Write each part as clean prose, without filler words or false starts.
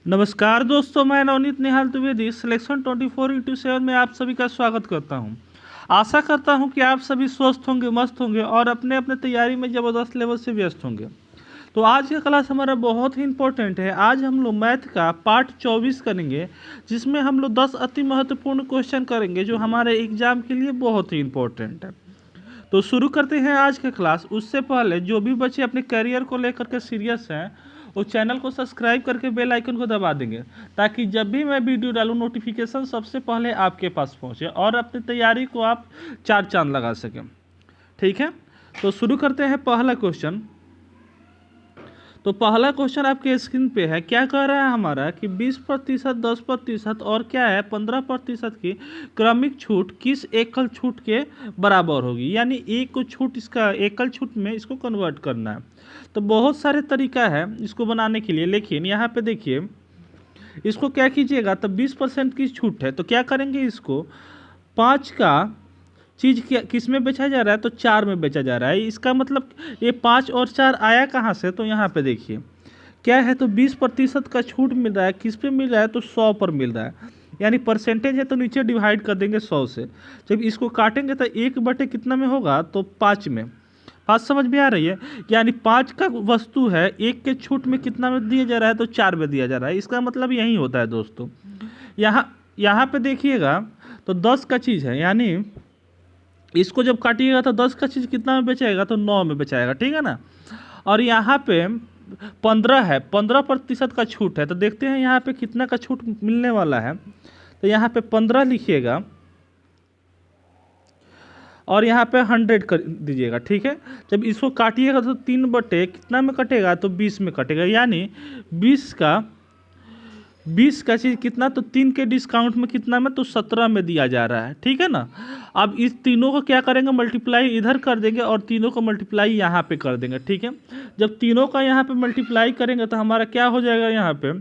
नमस्कार दोस्तों, मैं नवनीत निहाल द्विवेदी सिलेक्शन 24/7 में आप सभी का स्वागत करता हूं। आशा करता हूं कि आप सभी स्वस्थ होंगे, मस्त होंगे और अपने अपने तैयारी में ज़बरदस्त लेवल से व्यस्त होंगे। तो आज का क्लास हमारा बहुत ही इंपॉर्टेंट है। आज हम लोग मैथ का पार्ट 24 करेंगे, जिसमें हम लोग 10 अति महत्वपूर्ण क्वेश्चन करेंगे जो हमारे एग्जाम के लिए बहुत ही इंपॉर्टेंट है। तो शुरू करते हैं आज का क्लास। उससे पहले जो भी बच्चे अपने करियर को लेकर के सीरियस हैं वो चैनल को सब्सक्राइब करके बेल आइकन को दबा देंगे, ताकि जब भी मैं वीडियो डालूं नोटिफिकेशन सबसे पहले आपके पास पहुंचे और अपनी तैयारी को आप चार चांद लगा सकें। ठीक है, तो शुरू करते हैं पहला क्वेश्चन। तो पहला क्वेश्चन आपके स्क्रीन पे है। क्या कह रहा है हमारा कि 20%, 10% और क्या है 15% की क्रमिक छूट किस एकल छूट के बराबर होगी। यानी एक को छूट, इसका एकल छूट में इसको कन्वर्ट करना है। तो बहुत सारे तरीका है इसको बनाने के लिए, लेकिन यहाँ पे देखिए इसको क्या कीजिएगा। तो 20% की छूट है तो क्या करेंगे, इसको 5 का चीज़ किस में बेचा जा रहा है, तो 4 में बेचा जा रहा है। इसका मतलब ये 5 और 4 आया कहाँ से, तो यहाँ पे देखिए क्या है। तो 20% का छूट मिल रहा है, किस पे मिल रहा है, तो 100 पर मिल रहा है। यानी परसेंटेज है तो नीचे डिवाइड कर देंगे 100 से। जब इसको काटेंगे तो 1 बटे कितना में होगा, तो 5 में। बात समझ में आ रही है। यानी 5 का वस्तु है, 1 के छूट में कितना में दिया जा रहा है, तो 4 में दिया जा रहा है। इसका मतलब यही होता है दोस्तों। यहाँ यहाँ पे देखिएगा तो 10 का चीज़ है, यानी इसको जब काटिएगा तो 10 का चीज़ कितना में बेचाएगा, तो 9 में बेचाएगा। ठीक है ना। और यहाँ पे 15 है, 15% का छूट है। तो देखते हैं यहाँ पे कितना का छूट मिलने वाला है। तो यहाँ पे 15 लिखिएगा और यहाँ पे 100 कर दीजिएगा। ठीक है। जब इसको काटिएगा तो 3 बटे कितना में कटेगा, तो 20 में कटेगा। यानी 20 का चीज़ कितना, तो 3 के डिस्काउंट में कितना में, तो 17 में दिया जा रहा है। ठीक है ना। अब इस तीनों को क्या करेंगे, मल्टीप्लाई इधर कर देंगे और तीनों को मल्टीप्लाई यहाँ पे कर देंगे। ठीक है। जब तीनों का यहाँ पे मल्टीप्लाई करेंगे तो हमारा क्या हो जाएगा, यहाँ पे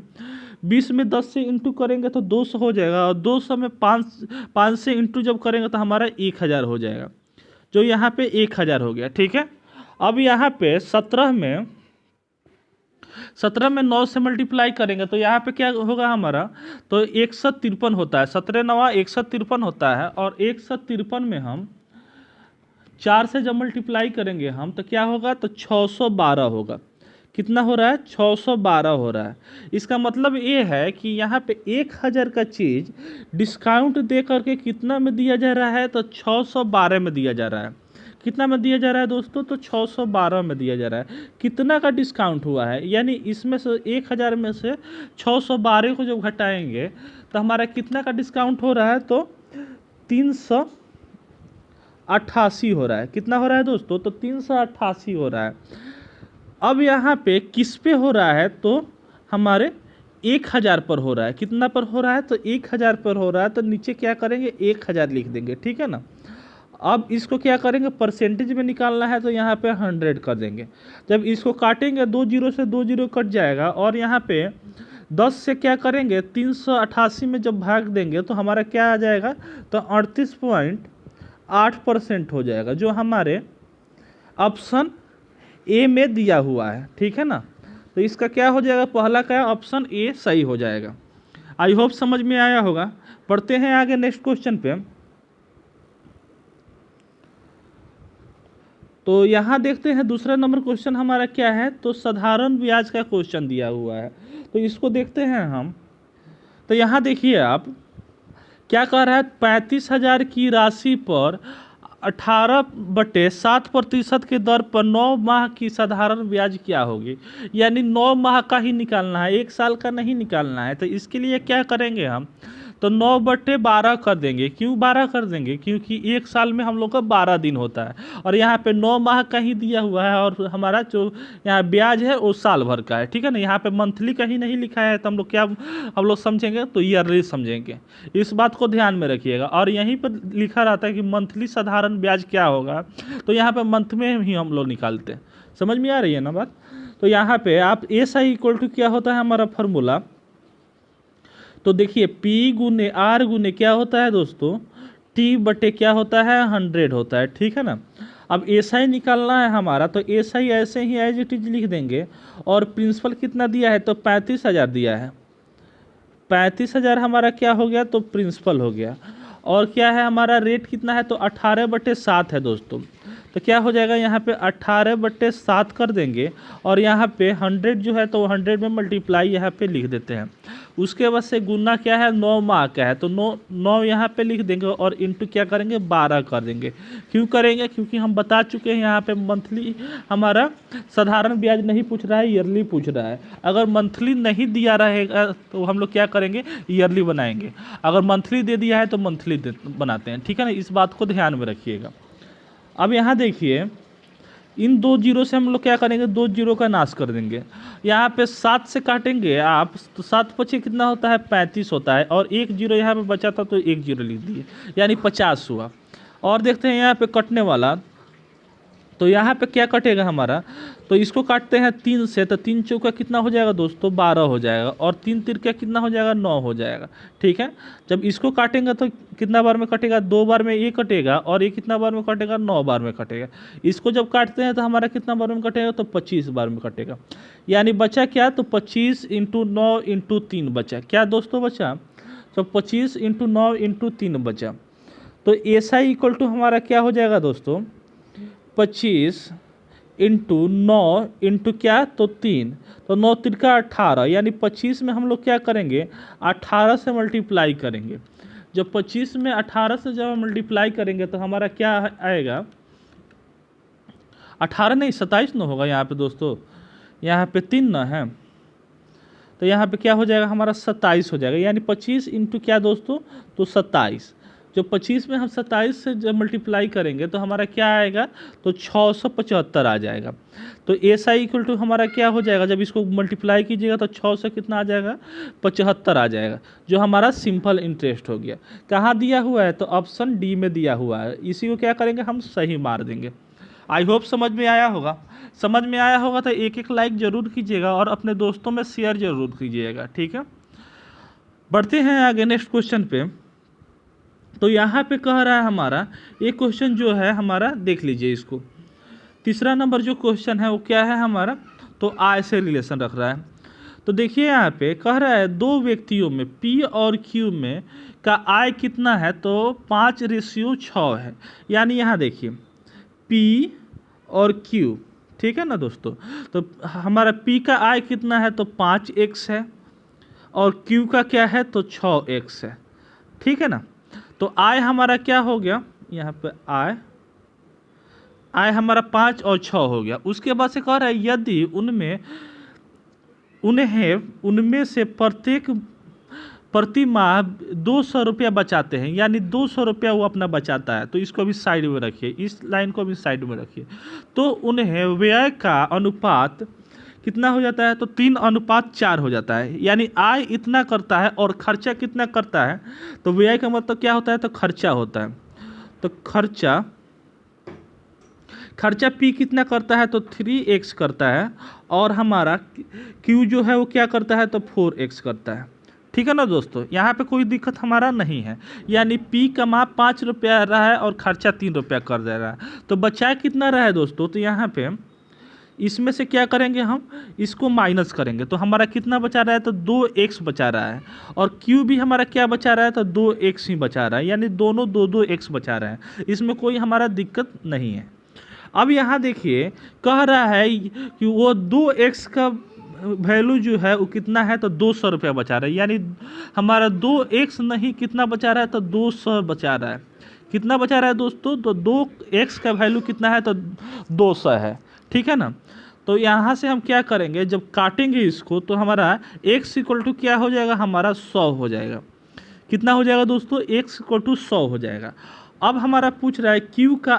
20 में 10 से इंटू करेंगे तो 200 हो जाएगा, और 200 में 5 से इंटू जब करेंगे तो हमारा 1000 हो जाएगा, जो यहाँ पे 1000 हो गया। ठीक है। अब यहाँ पे 17 में 9 से मल्टीप्लाई करेंगे तो यहाँ पे क्या होगा हमारा, तो 153 होता है। 17 9 153 होता है, और 153 में हम 4 से जब मल्टीप्लाई करेंगे हम तो क्या होगा, तो 612 होगा। कितना हो रहा है, 612 हो रहा है। इसका मतलब ये है कि यहाँ पे 1000 का चीज़ डिस्काउंट दे करके कितना में दिया जा रहा है, तो 612 में दिया जा रहा है। कितना में दिया जा रहा है दोस्तों, तो 612 में दिया जा रहा है। कितना का डिस्काउंट हुआ है, यानी इसमें से 1000 में से 612 को जब घटाएंगे तो हमारा कितना का डिस्काउंट हो रहा है, तो 388 हो रहा है। कितना हो रहा है दोस्तों, तो 388 हो रहा है। अब यहाँ पे किस पे हो रहा है, तो हमारे 1000 पर हो रहा है। कितना पर हो रहा है, तो 1000 पर हो रहा है। तो नीचे क्या करेंगे, 1000 लिख देंगे। ठीक है ना। अब इसको क्या करेंगे, परसेंटेज में निकालना है तो यहाँ पे 100 कर देंगे। जब इसको काटेंगे 2 जीरो से 2 जीरो कट जाएगा, और यहाँ पे 10 से क्या करेंगे, 388 में जब भाग देंगे तो हमारा क्या आ जाएगा, तो 38.8% हो जाएगा, जो हमारे ऑप्शन ए में दिया हुआ है। ठीक है ना। तो इसका क्या हो जाएगा, पहला क्या, ऑप्शन ए सही हो जाएगा। आई होप समझ में आया होगा। पढ़ते हैं आगे नेक्स्ट क्वेश्चन पे। तो यहाँ देखते हैं दूसरा नंबर क्वेश्चन हमारा क्या है, तो साधारण ब्याज का क्वेश्चन दिया हुआ है। तो इसको देखते हैं हम। तो यहाँ देखिए आप क्या कह रहा है, 35,000 की राशि पर 18/7% के दर पर 9 माह की साधारण ब्याज क्या होगी। यानी 9 माह का ही निकालना है, 1 साल का नहीं निकालना है। तो इसके लिए क्या करेंगे हम, तो 9/12 कर देंगे। क्यों 12 कर देंगे, क्योंकि 1 साल में हम लोग का 12 दिन होता है, और यहाँ पे 9 माह का ही दिया हुआ है, और हमारा जो यहाँ ब्याज है वो साल भर का है। ठीक है ना। यहाँ पे मंथली का ही नहीं लिखा है, तो हम लोग क्या हम लोग समझेंगे, तो ईयरली समझेंगे। इस बात को ध्यान में रखिएगा। और यहीं पर लिखा रहता है कि मंथली साधारण ब्याज क्या होगा, तो यहाँ पे मंथ में ही हम लोग निकालते हैं। समझ में आ रही है ना बात। तो यहाँ पे आप एस आई इक्वल टू क्या होता है हमारा फॉर्मूला, तो देखिए P गुने R गुने क्या होता है दोस्तों, T बटे क्या होता है, 100 होता है। ठीक है ना। अब SI निकालना है हमारा, तो SI ऐसे ही एज इट इज लिख देंगे। और प्रिंसिपल कितना दिया है, तो 35,000 दिया है। 35,000 हमारा क्या हो गया, तो प्रिंसिपल हो गया। और क्या है हमारा रेट कितना है, तो 18/7 है दोस्तों। तो क्या हो जाएगा यहाँ पे 18/7 कर देंगे और यहाँ पे 100 जो है तो 100 में मल्टीप्लाई यहाँ पे लिख देते हैं। उसके बाद से गुना क्या है, 9 माह का है तो 9 यहाँ पे लिख देंगे और इंटू क्या करेंगे, 12 कर देंगे। क्यों करेंगे, क्योंकि हम बता चुके हैं यहाँ पे मंथली हमारा साधारण ब्याज नहीं पूछ रहा है, ईयरली पूछ रहा है। अगर मंथली नहीं दिया रहेगा तो हम लोग क्या करेंगे, ईयरली बनाएंगे। अगर मंथली दे दिया है तो मंथली बनाते हैं, ठीक है ना, इस बात को ध्यान में रखिएगा। अब यहाँ देखिए इन 2 जीरो से हम लोग क्या करेंगे, 2 जीरो का नाश कर देंगे। यहाँ पे 7 से काटेंगे आप तो 7 पचे कितना होता है, 35 होता है। और 1 जीरो यहाँ पे बचा था तो 1 जीरो लिख दिए, यानी 50 हुआ। और देखते हैं यहाँ पे कटने वाला, तो यहाँ पे क्या कटेगा हमारा, तो इसको काटते हैं 3 से, तो 3 चौका कितना हो जाएगा दोस्तों, 12 हो जाएगा। और 3 तिरका कितना हो जाएगा, 9 हो जाएगा। ठीक है, जब इसको काटेंगे तो कितना बार में कटेगा, 2 बार में ये कटेगा। और ये कितना बार में कटेगा, 9 बार में कटेगा। इसको जब काटते हैं तो हमारा कितना बार में कटेगा, तो 25 बार में कटेगा। यानी बचा क्या, तो 25 × 9 × 3 बचा। क्या दोस्तों बचा, तो 25 × 9 × 3 बचा। तो ऐसा इक्वल टू हमारा क्या हो जाएगा दोस्तों, 25 × 9 × क्या, तो 3, तो 9 तिरका 18, यानी 25 में हम लोग क्या करेंगे, 18 से मल्टीप्लाई करेंगे। जब 25 में 18 से जब मल्टीप्लाई करेंगे तो हमारा क्या आएगा, 18 नहीं 27 न होगा यहाँ पे दोस्तों, यहाँ पे 3 न है, तो यहाँ पे क्या हो जाएगा हमारा 27 हो जाएगा। यानी 25 × क्या दोस्तों, तो 27। जब 25 में हम 27 से जब मल्टीप्लाई करेंगे तो हमारा क्या आएगा, तो 675 आ जाएगा। तो ऐसा इक्वल टू हमारा क्या हो जाएगा, जब इसको मल्टीप्लाई कीजिएगा तो 6 से कितना आ जाएगा, 75 आ जाएगा, जो हमारा सिंपल इंटरेस्ट हो गया। कहाँ दिया हुआ है, तो ऑप्शन डी में दिया हुआ है। इसी को क्या करेंगे, हम सही मार देंगे। आई होप समझ में आया होगा। समझ में आया होगा तो एक लाइक ज़रूर कीजिएगा और अपने दोस्तों में शेयर ज़रूर कीजिएगा। ठीक है, बढ़ते हैं आगे नेक्स्ट क्वेश्चन पे। तो यहाँ पे कह रहा है हमारा एक क्वेश्चन जो है हमारा, देख लीजिए इसको। तीसरा नंबर जो क्वेश्चन है वो क्या है हमारा, तो आय से रिलेशन रख रहा है। तो देखिए यहाँ पे कह रहा है 2 व्यक्तियों में P और Q में का आय कितना है, तो 5:6 है। यानी यहाँ देखिए P और Q, ठीक है ना दोस्तों। तो हमारा P का आय कितना है, तो 5x है और Q का क्या है, तो 6x है। ठीक है ना, तो आय हमारा क्या हो गया, यहाँ पे आय हमारा 5 और 6 हो गया। उसके बाद से कह रहा है यदि उनमें से प्रत्येक प्रति माह 200 रुपया बचाते हैं, यानी 200 रुपया वो अपना बचाता है। तो इसको भी साइड में रखिए, इस लाइन को भी साइड में रखिए। तो उन्हें व्यय का अनुपात कितना हो जाता है, तो 3:4 हो जाता है। यानी आय इतना करता है और खर्चा कितना करता है, तो व्यय का मतलब क्या होता है, तो खर्चा होता है। तो खर्चा P कितना करता है, तो 3x करता है। और हमारा Q जो है वो क्या करता है, तो 4x करता है। ठीक है ना दोस्तों, यहाँ पे कोई दिक्कत हमारा नहीं है। यानी P का माप 5 रुपया रहा है और खर्चा 3 रुपया कर दे रहा है। तो बचा कितना रहा है दोस्तों, तो यहाँ पे इसमें से क्या करेंगे, हम इसको माइनस करेंगे तो हमारा कितना बचा रहा है, तो 2x बचा रहा है। और Q भी हमारा क्या बचा रहा है, तो 2x ही बचा रहा है। यानी दोनों 2x बचा रहे हैं, इसमें कोई हमारा दिक्कत नहीं है। अब यहाँ देखिए कह रहा है कि वो 2x का वैल्यू जो है वो कितना है, तो 200 रुपया बचा रहा है। यानी हमारा 2x नहीं कितना बचा रहा है, तो 200 बचा रहा है। कितना बचा रहा है दोस्तों, तो 2x का वैल्यू कितना है, तो 200 है। ठीक है ना, तो यहाँ से हम क्या करेंगे, जब काटेंगे इसको तो हमारा x इक्वल टू क्या हो जाएगा, हमारा 100 हो जाएगा। कितना हो जाएगा दोस्तों, x इक्वल टू 100 हो जाएगा। अब हमारा पूछ रहा है Q का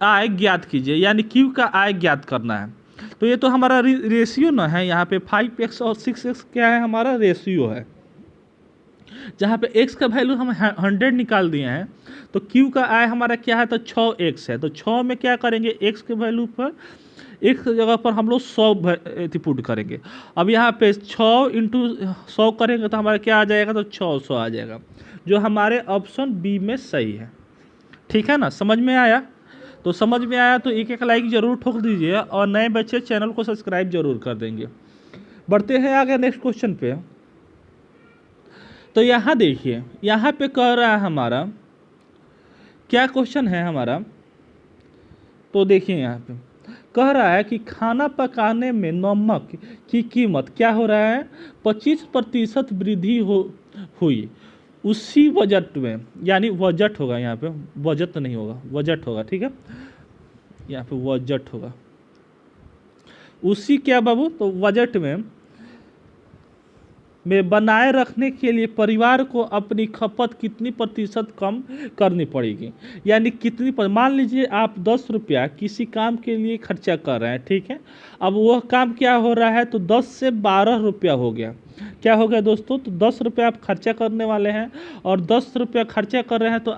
आय ज्ञात कीजिए, यानी Q का आय ज्ञात करना है। तो ये तो हमारा रेशियो ना है, यहाँ पे 5x और 6x क्या है, हमारा रेशियो है। जहाँ पे x का वैल्यू हम 100 निकाल दिए हैं, तो Q का आय हमारा क्या है, तो 6x है। तो 6 में क्या करेंगे, x के वैल्यू पर एक जगह पर हम लोग 100 पुट करेंगे। अब यहाँ पे 6 × 100 करेंगे तो हमारा क्या आ जाएगा, तो 600 आ जाएगा, जो हमारे ऑप्शन बी में सही है। ठीक है ना, समझ में आया। तो समझ में आया तो एक एक लाइक ज़रूर ठोक दीजिए और नए बच्चे चैनल को सब्सक्राइब जरूर कर देंगे। बढ़ते हैं आगे नेक्स्ट क्वेश्चन पे। तो यहाँ देखिए, यहाँ पे कह रहा है हमारा क्या क्वेश्चन है हमारा, तो देखिए यहाँ पे कह रहा है कि खाना पकाने में नमक की कीमत क्या हो रहा है, 25% वृद्धि हुई उसी बजट में, यानी बजट होगा यहाँ पे, बजट तो नहीं होगा, बजट होगा, ठीक है, यहाँ पे बजट होगा उसी क्या बाबू, तो बजट में बनाए रखने के लिए परिवार को अपनी खपत कितनी प्रतिशत कम करनी पड़ेगी, यानी कितनी मान लीजिए आप 10 रुपया किसी काम के लिए खर्चा कर रहे हैं, ठीक है, अब वह काम क्या हो रहा है, तो 10 से 12 रुपया हो गया, क्या हो गया दोस्तों, तो 10 रुपया आप खर्चा करने वाले हैं और 10 रुपया खर्चा कर रहे हैं, तो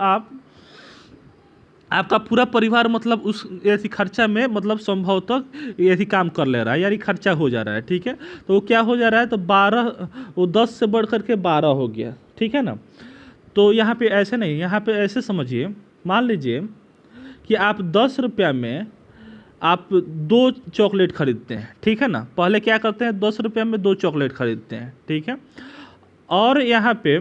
आपका पूरा परिवार मतलब उस ऐसी खर्चा में मतलब संभवतः ऐसी काम कर ले रहा है, यानी खर्चा हो जा रहा है, ठीक है, तो वो क्या हो जा रहा है, तो 12, वो 10 से बढ़ करके 12 हो गया, ठीक है ना। तो यहाँ पे ऐसे नहीं, यहाँ पे ऐसे समझिए, मान लीजिए कि आप 10 रुपया में आप 2 चॉकलेट खरीदते हैं, ठीक है ना, पहले क्या करते हैं, 10 रुपया में 2 चॉकलेट खरीदते हैं, ठीक है, और यहाँ पे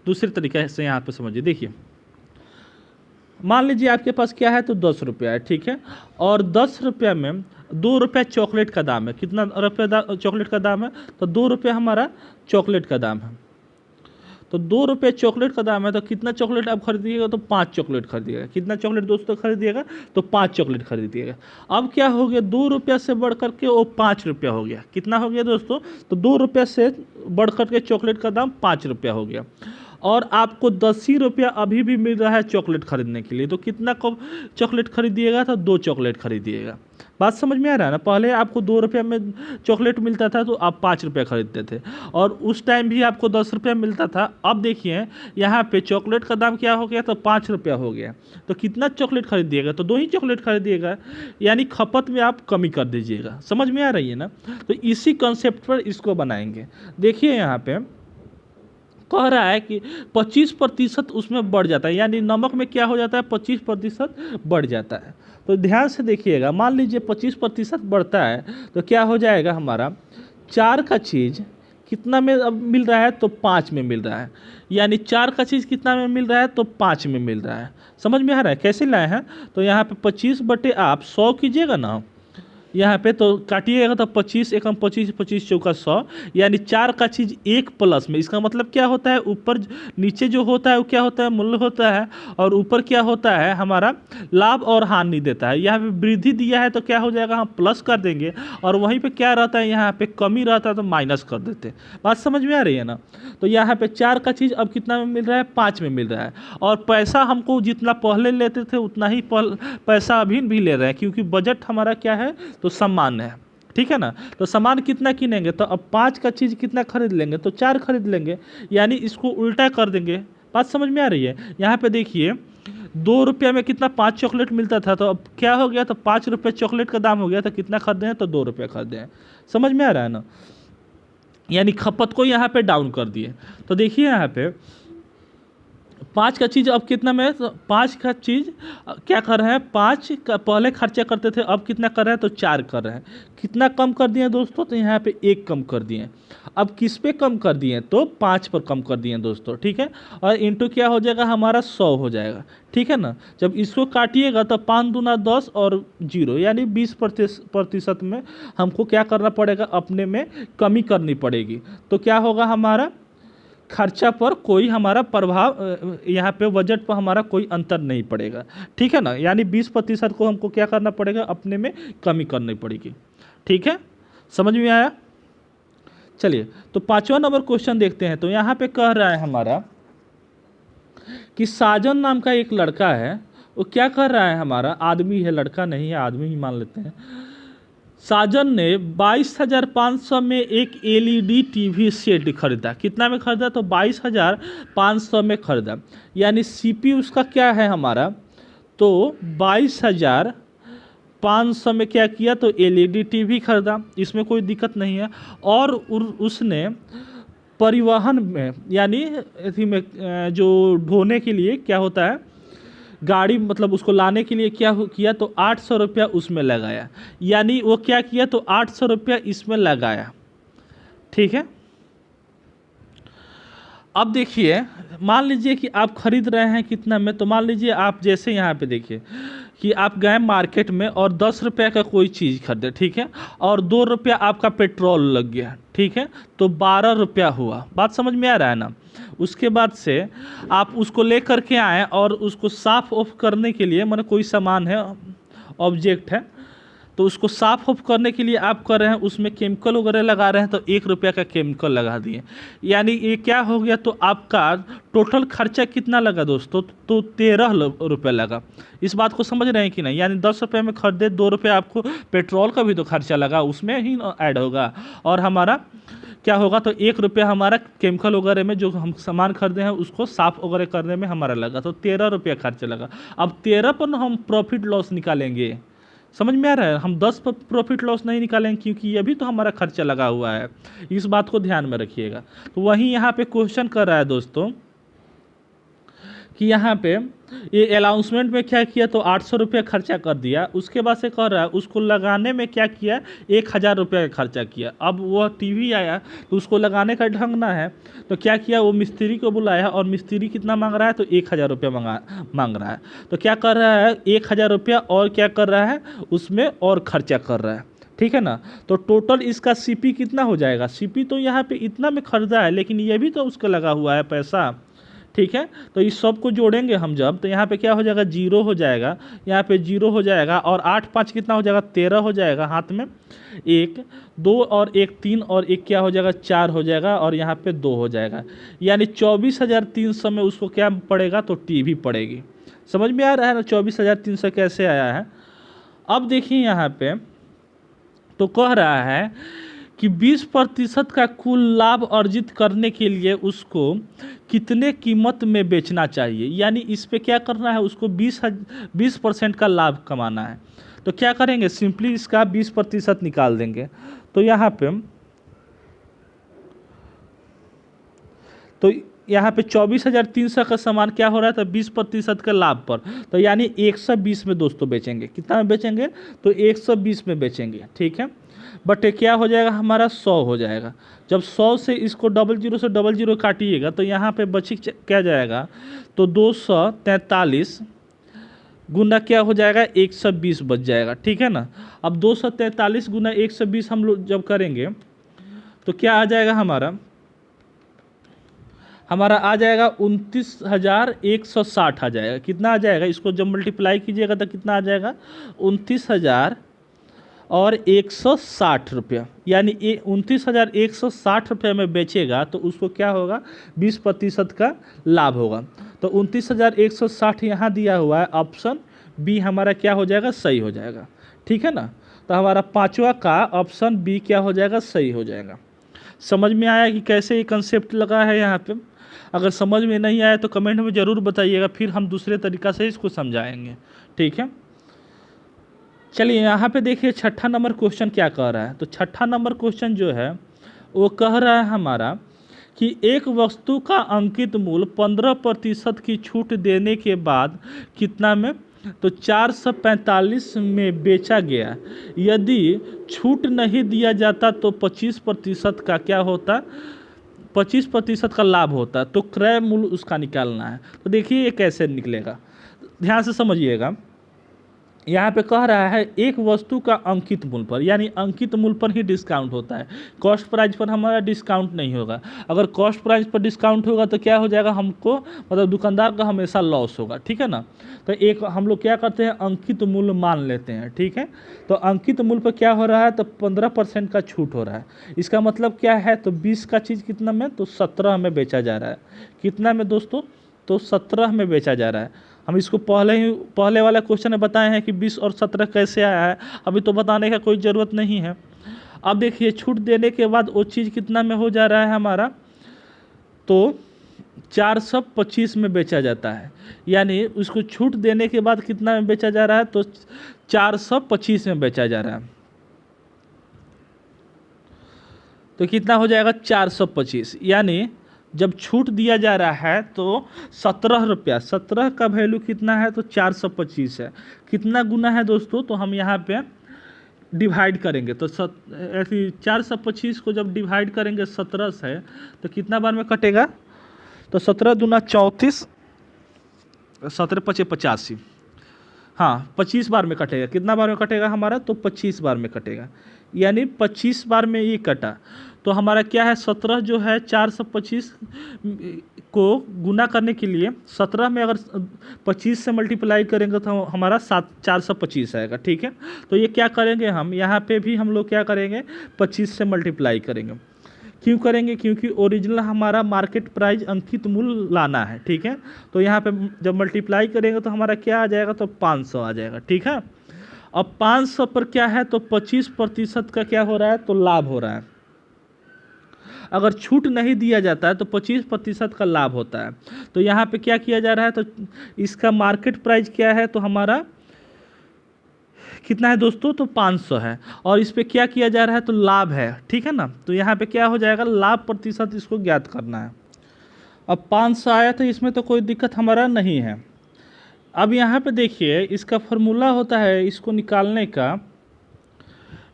दूसरे तरीके से यहाँ पे समझिए, देखिए मान लीजिए आपके पास क्या है, तो 10 रुपया है, ठीक है, और 10 रुपया में 2 रुपया चॉकलेट का दाम है, कितना रुपया चॉकलेट का दाम है, तो 2 रुपया हमारा चॉकलेट का दाम है, तो 2 रुपये चॉकलेट का दाम है, तो कितना चॉकलेट आप खरीदिएगा, तो 5 चॉकलेट खरीदिएगा, कितना चॉकलेट दोस्तों खरीदिएगा, तो 5 चॉकलेट खरीदिएगा। अब क्या हो गया, 2 रुपया से बढ़ करके वो 5 रुपया हो गया, कितना हो गया दोस्तों, तो 2 रुपया से बढ़ करके चॉकलेट का दाम 5 रुपया हो गया, और आपको 10 ही रुपया अभी भी मिल रहा है चॉकलेट खरीदने के लिए, तो कितना चॉकलेट खरीदिएगा, तो 2 चॉकलेट खरीदिएगा। बात समझ में आ रहा है ना, पहले आपको 2 रुपये में चॉकलेट मिलता था तो आप 5 रुपये खरीदते थे, और उस टाइम भी आपको 10 रुपये मिलता था, अब देखिए यहाँ पे चॉकलेट का दाम क्या हो गया, तो 5 रुपया हो गया, तो कितना चॉकलेट खरीदिएगा, तो 2 ही चॉकलेट खरीदिएगा, यानी खपत में आप कमी कर दीजिएगा। समझ में आ रही है ना, तो इसी कॉन्सेप्ट पर इसको बनाएंगे। देखिए यहाँ पे कह रहा है कि 25% उसमें बढ़ जाता है, यानी नमक में क्या हो जाता है, 25% बढ़ जाता है। तो ध्यान से देखिएगा, मान लीजिए 25% बढ़ता है तो क्या हो जाएगा हमारा, 4 का चीज़ कितना में अब मिल रहा है, तो 5 में मिल रहा है, यानी 4 का चीज़ कितना में मिल रहा है, तो 5 में मिल रहा है। समझ में आ रहा है कैसे लाए हैं, तो यहाँ पे 25 बटे आप 100 कीजिएगा ना, यहाँ पे तो काटिएगा तो 25 एकम 25, 25 चौका 100, यानी 4 का चीज़ 1 प्लस में, इसका मतलब क्या होता है, ऊपर नीचे जो होता है वो क्या होता है, मूल्य होता है, और ऊपर क्या होता है हमारा लाभ और हानि देता है। यहाँ पे वृद्धि दिया है तो क्या हो जाएगा, हम प्लस कर देंगे, और वहीं पे क्या रहता है, यहाँ पे कमी रहता है तो माइनस कर देते हैं। बात समझ में आ रही है ना, तो यहाँ पे 4 का चीज़ अब कितना में मिल रहा है, 5 में मिल रहा है, और पैसा हमको जितना पहले लेते थे उतना ही पैसा अभी भी ले रहे हैं, क्योंकि बजट हमारा क्या है, तो सामान है, ठीक है ना, तो सामान कितना किनेंगे, तो अब 5 का चीज़ कितना खरीद लेंगे, तो 4 खरीद लेंगे, यानी इसको उल्टा कर देंगे। बात समझ में आ रही है, यहाँ पे देखिए 2 रुपया में कितना 5 चॉकलेट मिलता था, तो अब क्या हो गया, तो 5 रुपये चॉकलेट का दाम हो गया, तो कितना खरीदे हैं, तो 2 रुपये खरीदे हैं। समझ में आ रहा है ना, यानी खपत को यहाँ पे डाउन कर दिए। तो देखिए यहाँ पे 5 का चीज़ अब कितना में, तो 5 का चीज़ क्या कर रहे हैं, 5 का पहले खर्चा करते थे, अब कितना कर रहे हैं, तो 4 कर रहे हैं। कितना कम कर दिए दोस्तों, तो यहाँ पे 1 कम कर दिए। अब किस पे कम कर दिए, तो 5 पर कम कर दिए दोस्तों, ठीक है, और इंटू क्या हो जाएगा हमारा 100 हो जाएगा, ठीक है ना। जब इसको काटिएगा तो 5 दूना 10 और 0, यानी 20% में हमको क्या करना पड़ेगा, अपने में कमी करनी पड़ेगी। तो क्या होगा, हमारा खर्चा पर कोई हमारा प्रभाव, यहाँ पे बजट पर हमारा कोई अंतर नहीं पड़ेगा, ठीक है ना, यानी 20% को हमको क्या करना पड़ेगा, अपने में कमी करनी पड़ेगी, ठीक है, समझ में आया। चलिए तो 5वां नंबर क्वेश्चन देखते हैं। तो यहाँ पे कह रहा है हमारा कि साजन नाम का एक लड़का है, वो क्या कर रहा है, हमारा आदमी है, लड़का नहीं है, आदमी ही मान लेते हैं। साजन ने 22,500 में एक LED टीवी सेट खरीदा। कितना में खरीदा, तो 22,500 में खरीदा, यानी CPU उसका क्या है हमारा, तो 22,500 में क्या किया, तो LED टीवी खरीदा, इसमें कोई दिक्कत नहीं है। और उसने परिवहन में यानी इसी में जो ढोने के लिए क्या होता है, गाड़ी मतलब उसको लाने के लिए क्या किया तो 800 रुपया उसमें लगाया, यानी वो क्या किया तो 800 रुपया इसमें लगाया। ठीक है, अब देखिए मान लीजिए कि आप खरीद रहे हैं कितना में, तो मान लीजिए आप जैसे यहाँ पे देखिए कि आप गए मार्केट में और 10 रुपये का कोई चीज़ खरीदे, ठीक है, और 2 रुपया आपका पेट्रोल लग गया, ठीक है, तो 12 रुपया हुआ। बात समझ में आ रहा है ना। उसके बाद से आप उसको ले करके आए और उसको साफ़ ऑफ करने के लिए, माने कोई सामान है, ऑब्जेक्ट है, तो उसको साफ़ ऑफ करने के लिए आप कर रहे हैं उसमें केमिकल वगैरह लगा रहे हैं, तो 1 रुपया का केमिकल लगा दिए, यानी ये क्या हो गया, तो आपका टोटल खर्चा कितना लगा दोस्तों, तो 13 रुपये लगा। इस बात को समझ रहे हैं कि नहीं, यानी 10 रुपये में खरीदे, 2 रुपये आपको पेट्रोल का भी तो खर्चा लगा उसमें ही ऐड होगा, और हमारा क्या होगा, तो 1 रुपया हमारा केमिकल वगैरह में जो हम सामान खरीदे हैं उसको साफ़ वगैरह करने में हमारा लगा, तो 13 रुपया खर्चा लगा। अब 13 पर हम प्रॉफिट लॉस निकालेंगे, समझ में आ रहा है, हम 10 पर प्रॉफिट लॉस नहीं निकालेंगे क्योंकि ये भी तो हमारा खर्चा लगा हुआ है, इस बात को ध्यान में रखिएगा। तो वहीं यहाँ पे क्वेश्चन कर रहा है दोस्तों कि यहाँ पे ये अनाउंसमेंट में क्या किया, तो 800 रुपया खर्चा कर दिया, उसके बाद से कह रहा है उसको लगाने में क्या किया, 1000 रुपया का खर्चा किया। अब वह टीवी आया तो उसको लगाने का ढंग ना है, तो क्या किया, वो मिस्त्री को बुलाया और मिस्त्री कितना मांग रहा है, तो 1000 रुपया मांग रहा है, तो क्या कर रहा है 1000 रुपया और क्या कर रहा है उसमें और खर्चा कर रहा है, ठीक है ना। तो टोटल इसका सीपी कितना हो जाएगा, सीपी तो यहाँ पे इतना में खरीदा है, लेकिन ये भी तो उसका लगा हुआ है पैसा, ठीक है। तो इस सब को जोड़ेंगे हम जब, तो यहाँ पे क्या हो जाएगा, 0 हो जाएगा, यहाँ पे 0 हो जाएगा, और 8 5 कितना हो जाएगा, 13 हो जाएगा, हाथ में 1 2 और 1 3 और 1 क्या हो जाएगा, 4 हो जाएगा, और यहाँ पे 2 हो जाएगा, यानी 24,300 में उसको क्या पड़ेगा, तो टीवी पड़ेगी। समझ में आ रहा है ना 24,300 कैसे आया है। अब देखिए यहाँ पे तो कह रहा है कि 20% का कुल लाभ अर्जित करने के लिए उसको कितने कीमत में बेचना चाहिए, यानी इस पे क्या करना है, उसको 20% का लाभ कमाना है। तो क्या करेंगे, सिंपली इसका 20% निकाल देंगे। तो यहाँ पे 24,300 का सामान क्या हो रहा है, तो 20% के लाभ पर, तो यानी 120 में दोस्तों बेचेंगे। कितना में बेचेंगे, तो 120 में बेचेंगे, ठीक है। बट क्या हो जाएगा हमारा 100 हो जाएगा। जब 100 से इसको 00 से 00 काटिएगा तो यहाँ पे बची क्या जाएगा, तो 243 गुना क्या हो जाएगा, 120 बच जाएगा, ठीक है ना। अब 243 गुना 120 हम लोग जब करेंगे तो क्या आ जाएगा, हमारा आ जाएगा 29,160 आ जाएगा। कितना आ जाएगा, इसको जब मल्टीप्लाई कीजिएगा तो कितना आ जाएगा, 29,160 रुपया, यानी 29,160 रुपये में बेचेगा तो उसको क्या होगा, 20% का लाभ होगा। तो 29,160 यहाँ दिया हुआ है, ऑप्शन बी हमारा क्या हो जाएगा, सही हो जाएगा, ठीक है ना। तो हमारा पांचवा का ऑप्शन बी क्या हो जाएगा, सही हो जाएगा। समझ में आया कि कैसे ये कंसेप्ट लगा है यहाँ पे। अगर समझ में नहीं आया तो कमेंट में ज़रूर बताइएगा, फिर हम दूसरे तरीक़ा से इसको समझाएंगे, ठीक है। चलिए यहाँ पे देखिए छठा नंबर क्वेश्चन क्या कह रहा है। तो छठा नंबर क्वेश्चन जो है वो कह रहा है हमारा कि एक वस्तु का अंकित मूल्य 15% की छूट देने के बाद कितना में, तो 445 में बेचा गया। यदि छूट नहीं दिया जाता तो 25% का क्या होता, 25% का लाभ होता, तो क्रय मूल्य उसका निकालना है। तो देखिए ये कैसे निकलेगा, ध्यान से समझिएगा। यहाँ पे कह रहा है एक वस्तु का अंकित मूल्य पर, यानी अंकित मूल्य पर ही डिस्काउंट होता है, कॉस्ट प्राइस पर हमारा डिस्काउंट नहीं होगा। अगर कॉस्ट प्राइस पर डिस्काउंट होगा तो क्या हो जाएगा, हमको मतलब दुकानदार का हमेशा लॉस होगा, ठीक है ना। तो एक हम लोग क्या करते हैं, अंकित मूल्य मान लेते हैं, ठीक है। तो अंकित मूल्य पर क्या हो रहा है, तो 15% का छूट हो रहा है। इसका मतलब क्या है, तो 20 का चीज़ कितना में, तो 17 में बेचा जा रहा है। कितना में दोस्तों, तो 17 में बेचा जा रहा है। हम इसको पहले वाला क्वेश्चन में बताए हैं कि 20 और 17 कैसे आया है, अभी तो बताने का कोई ज़रूरत नहीं है। अब देखिए छूट देने के बाद वो चीज़ कितना में हो जा रहा है हमारा, तो 425 में बेचा जाता है, यानी उसको छूट देने के बाद कितना में बेचा जा रहा है, तो 425 में बेचा जा रहा है। तो कितना हो जाएगा 425, यानी जब छूट दिया जा रहा है तो 17 रुपया, 17 का वैल्यू कितना है तो 425 है। कितना गुना है दोस्तों, तो हम यहाँ पे डिवाइड करेंगे तो ऐसी 425 को जब डिवाइड करेंगे 17 से तो कितना बार में कटेगा, तो 17 दूना 34, 17 पचे 85, हाँ 25 बार में कटेगा। कितना बार में कटेगा हमारा, तो 25 बार में कटेगा, यानी 25 बार में ये कटा। तो हमारा क्या है, 17 जो है 425 को गुना करने के लिए 17 में अगर 25 से मल्टीप्लाई करेंगे तो हमारा 425 आएगा। ठीक है, तो ये क्या करेंगे हम, यहाँ पे भी हम लोग क्या करेंगे 25 से मल्टीप्लाई करेंगे। क्यों करेंगे, क्योंकि ओरिजिनल हमारा मार्केट प्राइस अंकित मूल्य लाना है। ठीक है, तो यहाँ पे जब मल्टीप्लाई करेंगे तो हमारा क्या आ जाएगा, तो 500 आ जाएगा। ठीक है, अब 500 पर क्या है, तो 25% का क्या हो रहा है, तो लाभ हो रहा है। अगर छूट नहीं दिया जाता है तो 25% का लाभ होता है। तो यहाँ पे क्या किया जा रहा है, तो इसका मार्केट प्राइस क्या है, तो हमारा कितना है दोस्तों, तो 500 है, और इस पे क्या किया जा रहा है, तो लाभ है। ठीक है ना, तो यहाँ पे क्या हो जाएगा, लाभ प्रतिशत इसको ज्ञात करना है। अब 500 आया तो इसमें तो कोई दिक्कत हमारा नहीं है। अब यहाँ पे देखिए इसका फॉर्मूला होता है इसको निकालने का,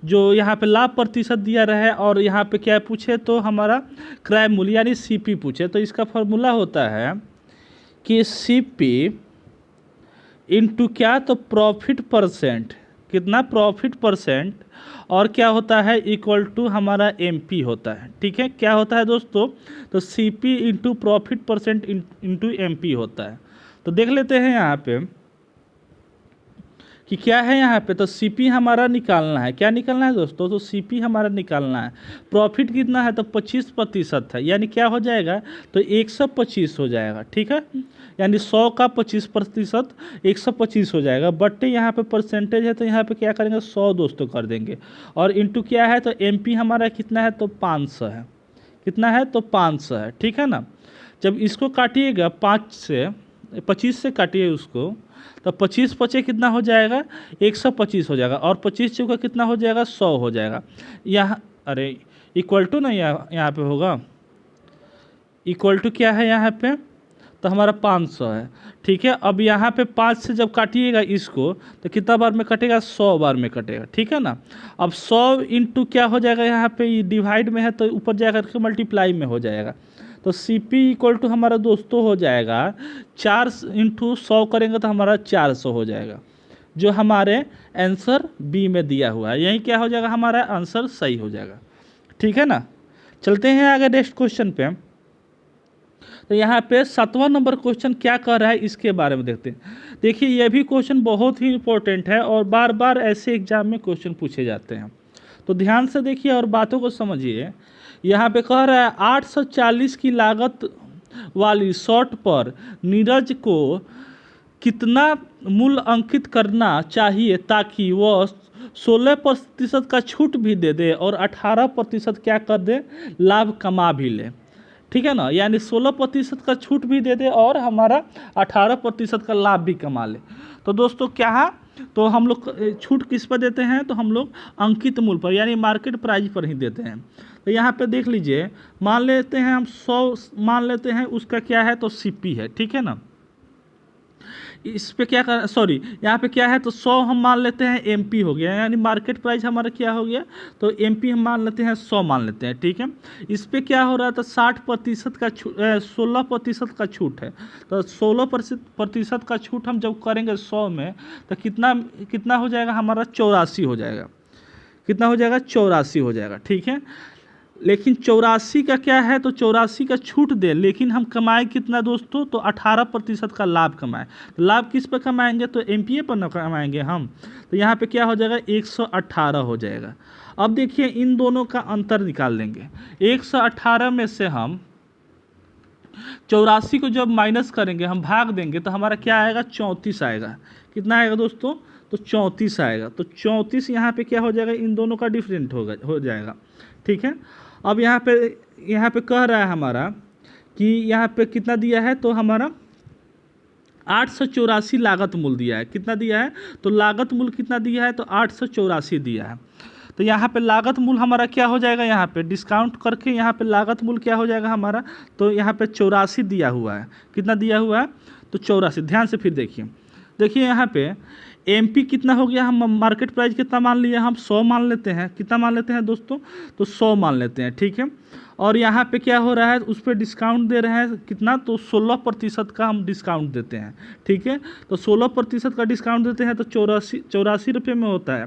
जो यहाँ पे लाभ प्रतिशत दिया रहे और यहाँ पे क्या पूछे, तो हमारा क्रय मूल्य यानी सीपी पूछे, तो इसका फॉर्मूला होता है कि सीपी इंटू क्या, तो प्रॉफिट परसेंट, कितना प्रॉफिट परसेंट, और क्या होता है इक्वल टू हमारा एमपी होता है। ठीक है, क्या होता है दोस्तों, तो CP into profit percent into MP होता है। तो देख लेते हैं यहाँ पे कि क्या है यहाँ पे, तो सीपी हमारा निकालना है। क्या निकालना है दोस्तों, तो सीपी हमारा निकालना है। प्रॉफिट कितना है, तो 25% है, यानी क्या हो जाएगा, तो 125 हो जाएगा। ठीक है, यानी 100 का 25% 125 हो जाएगा। बट्टे यहाँ पे परसेंटेज है तो यहाँ पे क्या करेंगे 100 दोस्तों कर देंगे, और इंटू क्या है, तो एमपी हमारा कितना है, तो 500 है। कितना है, तो 500 है। ठीक है ना, जब इसको काटिएगा 25 से काटिए उसको, तो 25 पचे कितना हो जाएगा, 125 हो जाएगा, और 25 चौका कितना हो जाएगा, 100 हो जाएगा। यहाँ अरे इक्वल टू ना यहाँ पे होगा, इक्वल टू क्या है यहाँ पे, तो हमारा 500 है। ठीक है, अब यहाँ पे 5 से जब काटिएगा इसको तो कितना बार में कटेगा, 100 बार में कटेगा। ठीक है ना, अब 100 इंटू क्या हो जाएगा, यहाँ पे डिवाइड में है तो ऊपर जा करके मल्टीप्लाई में हो जाएगा। तो सी पी इक्वल टू हमारा दोस्तों हो जाएगा 4 इंटू 100 करेंगे तो हमारा 400 हो जाएगा, जो हमारे आंसर बी में दिया हुआ है। यही क्या हो जाएगा, हमारा आंसर सही हो जाएगा। ठीक है ना, चलते हैं आगे नेक्स्ट क्वेश्चन पे। तो यहाँ पे 7वां नंबर क्वेश्चन क्या कर रहा है इसके बारे में देखते हैं। देखिए ये भी क्वेश्चन बहुत ही इंपॉर्टेंट है और बार बार ऐसे एग्जाम में क्वेश्चन पूछे जाते हैं, तो ध्यान से देखिए और बातों को समझिए। यहाँ पे कह रहा है 840 की लागत वाली शॉर्ट पर नीरज को कितना मूल्य अंकित करना चाहिए ताकि वह 16% का छूट भी दे दे और 18% क्या कर दे, लाभ कमा भी ले। ठीक है ना, यानी 16% का छूट भी दे दे और हमारा 18% का लाभ भी कमा ले। तो दोस्तों क्या, तो हम लोग छूट किस पर देते हैं, तो हम लोग अंकित मूल्य पर यानी मार्केट प्राइस पर ही देते हैं। तो यहाँ पे देख लीजिए, मान लेते हैं हम 100 मान लेते हैं, उसका क्या है, तो सीपी है। ठीक है ना, इस पे क्या कर सॉरी यहाँ पे क्या है, तो 100 हम मान लेते हैं एमपी हो गया, यानी मार्केट प्राइस हमारा क्या हो गया, तो एमपी हम मान लेते हैं 100 मान लेते हैं। ठीक है, इस पे क्या हो रहा है, तो 60% का 16% का छूट है, तो 16% का छूट हम जब करेंगे 100 में तो कितना हो जाएगा, हमारा 84 हो जाएगा। कितना हो जाएगा, 84 हो जाएगा। ठीक है, लेकिन 84 का क्या है, तो 84 का छूट दे, लेकिन हम कमाए कितना दोस्तों, तो 18% का लाभ कमाए। तो लाभ किस पर कमाएंगे, तो एमपीए पर न कमाएंगे हम। तो यहाँ पे क्या हो जाएगा, 118 हो जाएगा। अब देखिए इन दोनों का अंतर निकाल लेंगे। 118 में से हम 84 को जब माइनस करेंगे, हम भाग देंगे, तो हमारा क्या आएगा, 34 आएगा। कितना आएगा दोस्तों, तो 34 आएगा। तो 34 यहाँ पे क्या हो जाएगा, इन दोनों का डिफरेंट हो जाएगा। ठीक है, अब यहाँ पे कह रहा है हमारा कि यहाँ पे कितना दिया है, तो हमारा 884 लागत मूल्य दिया है। कितना दिया है, तो लागत मूल्य कितना दिया है, तो 884 दिया है। तो यहाँ पे लागत मूल हमारा क्या हो जाएगा, यहाँ पे डिस्काउंट करके यहाँ पे लागत मूल क्या हो जाएगा हमारा, तो यहाँ पे 84 दिया हुआ है। कितना दिया हुआ है, तो 84। ध्यान से फिर देखिए, देखिए यहाँ पे एमपी कितना हो गया, हम मार्केट प्राइस कितना मान लिए, हम 100 मान लेते हैं। कितना मान लेते हैं दोस्तों, तो 100 मान लेते हैं, ठीक है। और यहाँ पे क्या हो रहा है, उस पर डिस्काउंट दे रहे हैं कितना, तो 16% का हम डिस्काउंट देते हैं, ठीक है। तो 16% का डिस्काउंट देते हैं तो 84 रुपये में होता है।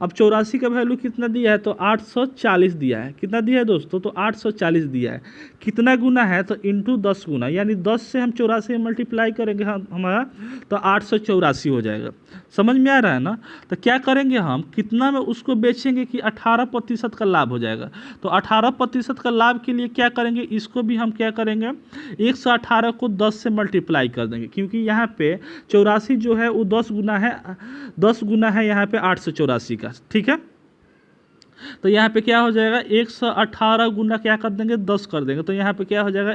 अब 84 का वैल्यू कितना दिया है, तो 840 दिया है। कितना दिया है दोस्तों, तो 840 दिया है। कितना गुना है, तो इंटू 10 गुना, यानी 10 से हम 84 मल्टीप्लाई करेंगे हमारा, तो 884 हो जाएगा। समझ में आ रहा है ना। तो क्या करेंगे हम, कितना में उसको बेचेंगे कि 18% का लाभ हो जाएगा। तो 18% का लाभ के लिए क्या करेंगे, इसको भी हम क्या करेंगे, 118 को 10 से मल्टीप्लाई कर देंगे, क्योंकि यहाँ पे 84 जो है वो 10 गुना है, 10 गुना है यहाँ पे 884 का, ठीक है। तो यहाँ पे क्या हो जाएगा, 118 गुना क्या कर देंगे, 10 कर देंगे, तो यहाँ पे क्या हो जाएगा,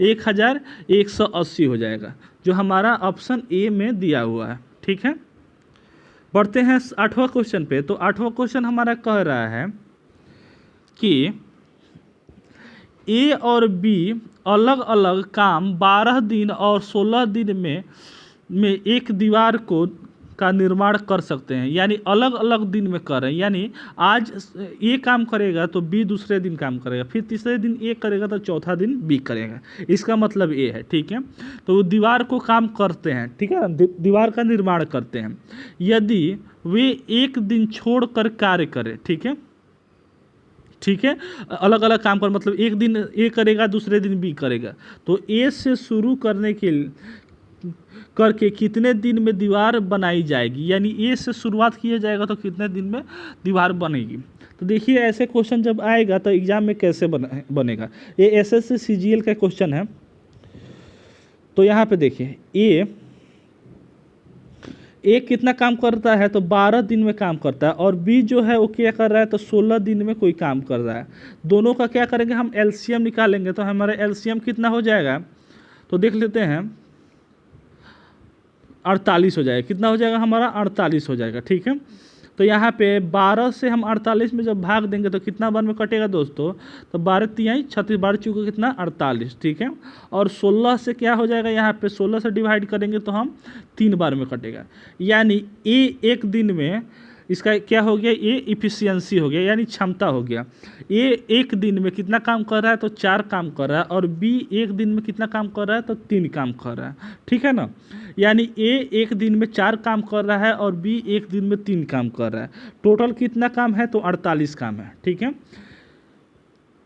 1180 हो जाएगा, जो हमारा ऑप्शन ए में दिया हुआ है, ठीक है। बढ़ते हैं 8वां क्वेश्चन पे। तो 8वां क्वेश्चन हमारा कह रहा है कि ए और बी अलग अलग काम 12 दिन और 16 दिन में एक दीवार का निर्माण कर सकते हैं, यानी अलग अलग दिन में कर रहे हैं। यानी आज ए काम करेगा तो बी दूसरे दिन काम करेगा, फिर तीसरे दिन ए करेगा तो चौथा दिन बी करेगा। इसका मतलब ए है, ठीक है। तो वो दीवार को काम करते हैं, ठीक है, दीवार का निर्माण करते हैं यदि वे एक दिन छोड़कर कार्य करें, ठीक है, ठीक है। अलग अलग काम कर, मतलब एक दिन ए करेगा दूसरे दिन बी करेगा। तो ए से शुरू करके कितने दिन में दीवार बनाई जाएगी, यानी ए से शुरुआत किया जाएगा तो कितने दिन में दीवार बनेगी। तो देखिए ऐसे क्वेश्चन जब आएगा तो एग्जाम में कैसे बनेगा। ये एसएससी सीजीएल का क्वेश्चन है। तो यहाँ पे देखिए ए कितना काम करता है, तो 12 दिन में काम करता है, और बी जो है वो क्या कर रहा है, तो 16 दिन में कोई काम कर रहा है। दोनों का क्या करेंगे, हम एलसीएम निकालेंगे। तो हमारा एलसीएम कितना हो जाएगा, तो देख लेते हैं, 48 हो जाएगा। कितना हो जाएगा हमारा, 48 हो जाएगा, ठीक है। तो यहाँ पे 12 से हम 48 में जब भाग देंगे तो कितना बार में कटेगा दोस्तों, तो 12 तिहाई 36, 12 चूका कितना 48, ठीक है। और 16 से क्या हो जाएगा, यहाँ पे 16 से डिवाइड करेंगे तो हम 3 बार में कटेगा। यानी ए एक दिन में इसका क्या हो गया, ये इफिशियंसी हो गया, यानी क्षमता हो गया। ए एक दिन में कितना काम कर रहा है, तो 4 काम कर रहा है, और बी एक दिन में कितना काम कर रहा है, तो 3 काम कर रहा है, ठीक है ना। यानी ए एक दिन में 4 काम कर रहा है और बी एक दिन में 3 काम कर रहा है। टोटल कितना काम है, तो 48 काम है, ठीक है।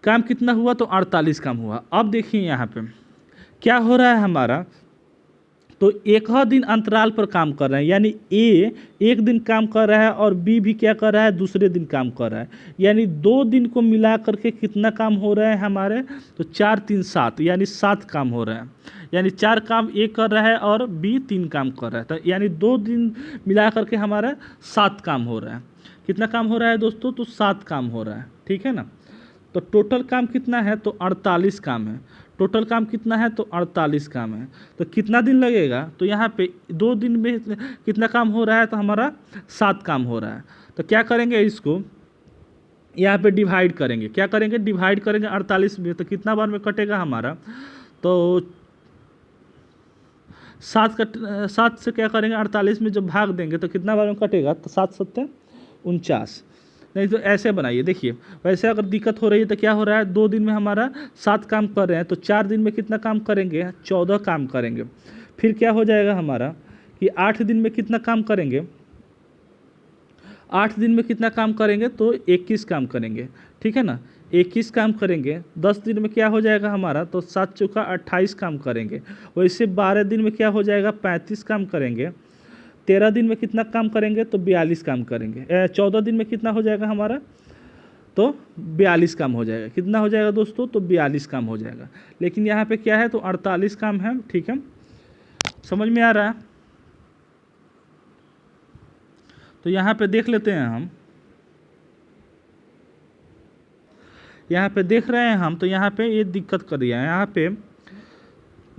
काम कितना हुआ, तो 48 काम हुआ। अब देखिए यहाँ पे क्या हो रहा है हमारा, तो एक दिन अंतराल पर काम कर रहे हैं, यानी ए एक दिन काम कर रहा है और बी भी क्या कर रहा है, दूसरे दिन काम कर रहा है। यानी 2 दिन को मिला करके कितना काम हो रहा है हमारे, तो 4 3 7, यानी 7 काम हो रहा है। यानी 4 काम ए कर रहा है और बी 3 काम कर रहा है। तो यानी 2 दिन मिला करके हमारा 7 काम हो रहा है। कितना काम हो रहा है दोस्तों, तो 7 काम हो रहा है, ठीक है ना। तो टोटल काम कितना है, तो 48 काम है। टोटल काम कितना है, तो 48 काम है। तो कितना दिन लगेगा, तो यहाँ पे 2 दिन में कितना काम हो रहा है, तो हमारा 7 काम हो रहा है। तो क्या करेंगे, इसको यहाँ पे डिवाइड करेंगे। क्या करेंगे, डिवाइड करेंगे 48 में, तो कितना बार में कटेगा हमारा, तो 7 से क्या करेंगे, 48 में जब भाग देंगे तो कितना बार में कटेगा, तो 7 7 49। नहीं तो ऐसे बनाइए, देखिए वैसे अगर दिक्कत हो रही है तो क्या हो रहा है, 2 दिन में हमारा 7 काम कर रहे हैं, तो 4 दिन में कितना काम करेंगे, 14 काम करेंगे। फिर क्या हो जाएगा हमारा कि 8 दिन में कितना काम करेंगे, 8 दिन में कितना काम करेंगे, तो 21 काम करेंगे, ठीक है ना। 21 काम करेंगे। 10 दिन में क्या हो जाएगा हमारा, तो 7 चौका 28 काम करेंगे। वैसे 12 दिन में क्या हो जाएगा, 35 काम करेंगे। 13 दिन में कितना काम करेंगे, तो 42 काम करेंगे। 14 दिन में कितना हो जाएगा हमारा, तो 42 काम हो जाएगा। कितना हो जाएगा दोस्तों, तो 42 काम हो जाएगा। लेकिन यहाँ पे क्या है, तो 48 काम है, ठीक है। समझ में आ रहा है। तो यहाँ पे देख लेते हैं हम, यहाँ पे देख रहे हैं हम, तो यहाँ पे ये दिक्कत कर दिया है। यहाँ पे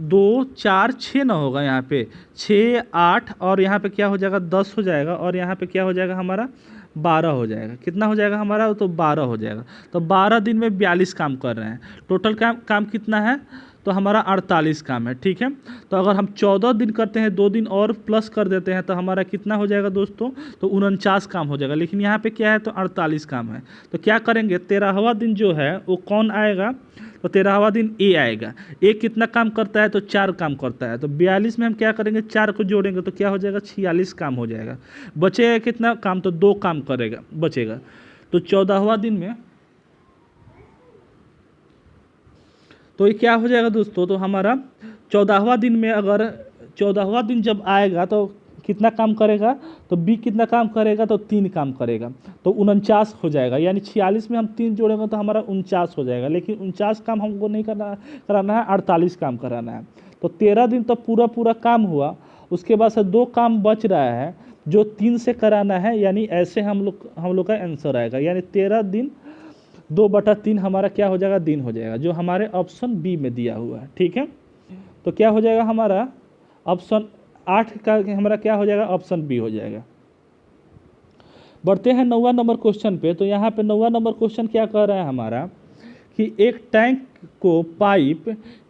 2 4 6 ना होगा यहाँ पे 6 8 और यहाँ पे क्या हो जाएगा 10 हो जाएगा और यहाँ पे क्या हो जाएगा हमारा 12 हो जाएगा। कितना हो जाएगा हमारा तो 12 हो जाएगा। तो 12 दिन में 42 काम कर रहे हैं। टोटल काम कितना है तो हमारा 48 काम है। ठीक है, तो अगर हम 14 दिन करते हैं 2 दिन और प्लस कर देते हैं तो हमारा कितना हो जाएगा दोस्तों तो 49 काम हो जाएगा। लेकिन यहाँ पे क्या है तो 48 काम है। तो क्या करेंगे 13वां दिन जो है वो कौन आएगा तो 13वां दिन ए आएगा। ए कितना काम करता है तो 4 काम करता है। तो 42 में हम क्या करेंगे 4 को जोड़ेंगे तो क्या हो जाएगा 46 काम हो जाएगा। बचेगा कितना काम तो 2 काम करेगा बचेगा। तो 14वां दिन में तो ये क्या हो जाएगा दोस्तों तो हमारा 14वां दिन में अगर 14वां दिन जब आएगा तो कितना काम करेगा तो बी कितना काम करेगा तो 3 काम करेगा तो 49 हो जाएगा। यानी 46 में हम 3 जोड़ेंगे तो हमारा 49 हो जाएगा। लेकिन 49 काम हमको नहीं कराना है 48 काम कराना है। तो 13 दिन तो पूरा काम हुआ। उसके बाद से 2 काम बच रहा है जो 3 से कराना है। यानी ऐसे हम लोग का आंसर आएगा। यानी 13 दिन 2/3 हमारा क्या हो जाएगा दिन हो जाएगा जो हमारे ऑप्शन बी में दिया हुआ है। ठीक है, तो क्या हो जाएगा हमारा ऑप्शन 8 का हमारा क्या हो जाएगा ऑप्शन बी हो जाएगा। बढ़ते हैं 9वां नंबर क्वेश्चन पे। तो यहाँ पे 9वां नंबर क्वेश्चन क्या कह रहा है हमारा कि एक टैंक को पाइप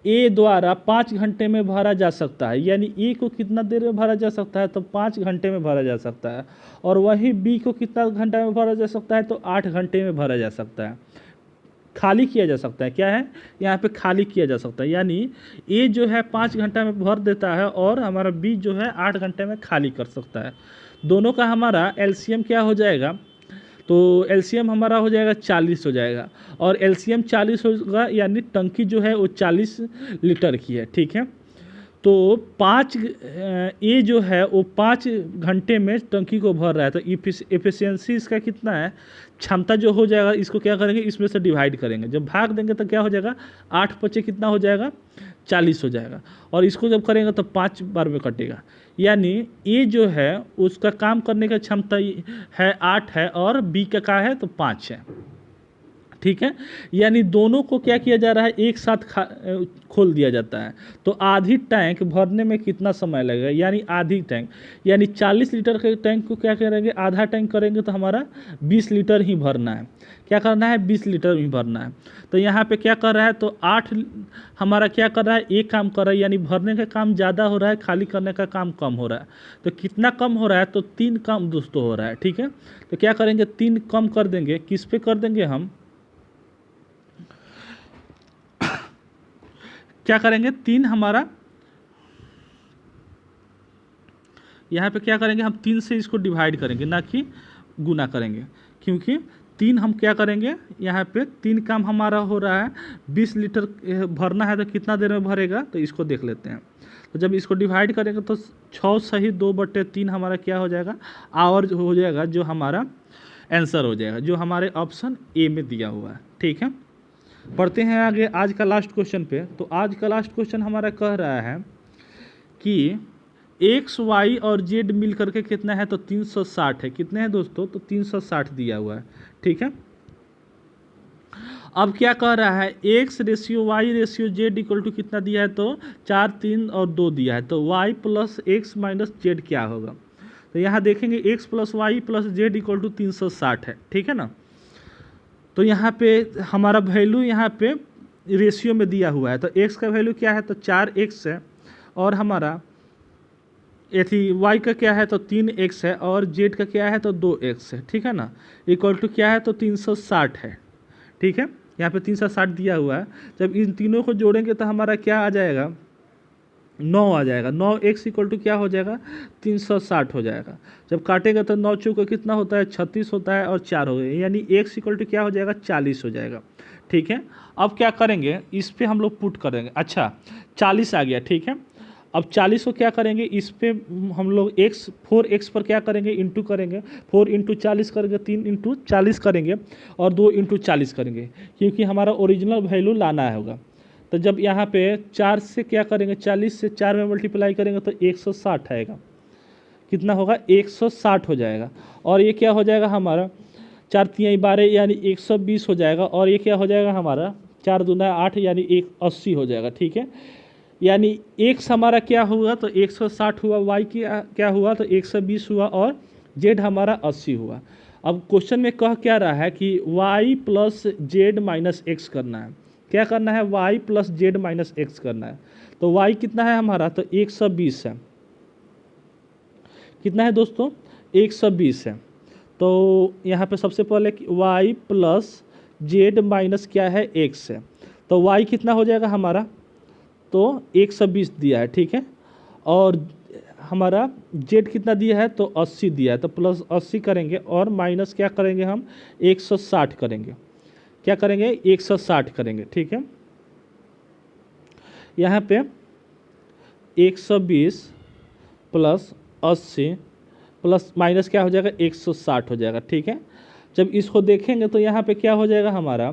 ए द्वारा 5 घंटे में भरा जा सकता है। यानी ए को कितना देर में भरा जा सकता है तो 5 घंटे में भरा जा सकता है। और वही बी को कितना घंटा में भरा जा सकता है तो 8 घंटे में भरा जा सकता है। खाली किया जा सकता है। क्या है यहाँ पे खाली किया जा सकता है। यानी ए जो है 5 घंटा में भर देता है और हमारा बी जो है 8 घंटे में खाली कर सकता है। दोनों का हमारा एलसीएम क्या हो जाएगा तो एलसीएम हमारा हो जाएगा 40 हो जाएगा। और एलसीएम 40 होगा यानी टंकी जो है वो 40 लीटर की है। ठीक है, तो 5 ए जो है वो 5 घंटे में टंकी को भर रहा है। तो एफिशिएंसी इसका कितना है क्षमता जो हो जाएगा इसको क्या करेंगे इसमें से डिवाइड करेंगे। जब भाग देंगे तो क्या हो जाएगा 8 पचे कितना हो जाएगा 40 हो जाएगा। और इसको जब करेंगे तो 5 बार में कटेगा। यानी ए जो है उसका काम करने का क्षमता है 8 है और बी का है तो 5 है। ठीक है, यानी दोनों को क्या किया जा रहा है एक साथ खोल दिया जाता है। तो आधी टैंक भरने में कितना समय लगेगा यानी आधी टैंक यानी 40 लीटर के टैंक को क्या करेंगे आधा टैंक करेंगे तो हमारा 20 लीटर ही भरना है। क्या करना है 20 लीटर ही भरना है। तो यहाँ पे क्या कर रहा है तो 8 हमारा क्या कर रहा है एक काम कर रहा है। यानी भरने का काम ज़्यादा हो रहा है खाली करने का काम कम हो रहा है। तो कितना कम हो रहा है तो 3 कम दोस्तों हो रहा है। ठीक है, तो क्या करेंगे 3 कम कर देंगे। किस पे कर देंगे हम क्या करेंगे 3 हमारा यहाँ पे क्या करेंगे हम 3 से इसको डिवाइड करेंगे ना कि गुना करेंगे। क्योंकि 3 हम क्या करेंगे यहाँ पे 3 काम हमारा हो रहा है 20 लीटर भरना है। तो कितना देर में भरेगा तो इसको देख लेते हैं। तो जब इसको डिवाइड करेंगे तो 6 सही 2/3 हमारा क्या हो जाएगा आवर हो जाएगा जो हमारा आंसर हो जाएगा जो हमारे ऑप्शन ए में दिया हुआ है। ठीक है, पढ़ते हैं आगे आज का लास्ट क्वेश्चन पे। तो आज का लास्ट क्वेश्चन हमारा कह रहा है कि एक्स वाई और जेड मिल करके कितना है तो 360 है। कितने हैं दोस्तों तो 360 दिया हुआ है। ठीक है, अब क्या कह रहा है X ratio Y ratio Z equal to कितना दिया है तो 4 3 और 2 दिया है। तो Y plus X minus Z क्या होगा तो यहाँ देखेंगे X plus Y plus Z equal to 360 है। ठीक है ना, तो यहाँ पे हमारा वैल्यू यहाँ पे रेशियो में दिया हुआ है। तो x का वैल्यू क्या है तो 4x है और हमारा एथी y का क्या है तो 3x है और z का क्या है तो 2x है। ठीक है ना, इक्वल टू क्या है तो 360 है। ठीक है, यहाँ पे 360 दिया हुआ है। जब इन तीनों को जोड़ेंगे तो हमारा क्या आ जाएगा 9 आ जाएगा। 9x इक्वल टू क्या हो जाएगा 360 हो जाएगा। जब काटेगा तो 9 चौका कितना होता है 36 होता है और 4 हो गए यानी x इक्वल टू क्या हो जाएगा 40 हो जाएगा। ठीक है, अब क्या करेंगे इस पे हम लोग पुट करेंगे। अच्छा 40 आ गया। ठीक है, अब 40 को क्या करेंगे इस पे हम लोग 4x पर क्या करेंगे इंटू करेंगे। 4 × 40 करेंगे 3 × 40 करेंगे और 2 × 40 करेंगे क्योंकि हमारा ओरिजिनल वैल्यू लाना होगा। तो जब यहाँ पे 4 से क्या करेंगे 40 से 4 में मल्टीप्लाई करेंगे तो 160 आएगा। कितना होगा 160 हो जाएगा। और ये क्या हो जाएगा हमारा 4 3 12 यानी 120 हो जाएगा। और ये क्या हो जाएगा हमारा 4 दूना 8 यानी 180 हो जाएगा। ठीक है, यानी एक्स हमारा क्या हुआ, तो 160 हुआ, वाई क्या हुआ, तो 120 हुआ, और जेड हमारा 80 हुआ। अब क्वेश्चन में कह क्या रहा है कि Y plus Z minus X करना है। क्या करना है, Y plus Z minus X करना है। तो वाई कितना है हमारा, तो 120 है। कितना है दोस्तों, 120 है। तो यहाँ पे सबसे पहले वाई प्लस जेड माइनस क्या है, एक्स है। तो वाई कितना हो जाएगा हमारा, तो 120 दिया है, ठीक है। और हमारा जेड कितना दिया है, तो 80 दिया है, तो प्लस 80 करेंगे और माइनस क्या करेंगे हम, 160 करेंगे। क्या करेंगे, 160 करेंगे, ठीक है। यहाँ पे 120 प्लस 80 प्लस माइनस क्या हो जाएगा, 160 हो जाएगा, ठीक है। जब इसको देखेंगे तो यहाँ पे क्या हो जाएगा हमारा,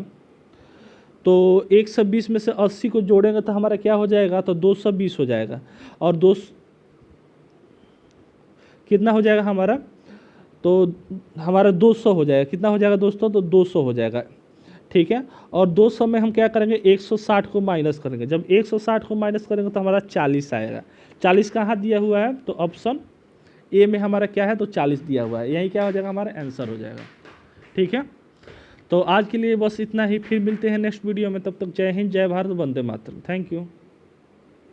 तो 120 में से 80 को जोड़ेंगे तो हमारा क्या हो जाएगा, तो 220 हो जाएगा। और कितना हो जाएगा हमारा, तो हमारा 200 हो जाएगा। कितना हो जाएगा दोस्तों, तो 200 हो जाएगा, ठीक है। और 200 में हम क्या करेंगे, 160 को माइनस करेंगे। जब 160 को माइनस करेंगे तो हमारा 40 आएगा। 40 कहाँ दिया हुआ है, तो ऑप्शन ए में हमारा क्या है, तो 40 दिया हुआ है। यही क्या हो जाएगा, हमारा आंसर हो जाएगा, ठीक है। तो आज के लिए बस इतना ही, फिर मिलते हैं नेक्स्ट वीडियो में। तब तक जय हिंद, जय भारत, वंदे मातरम। Thank you.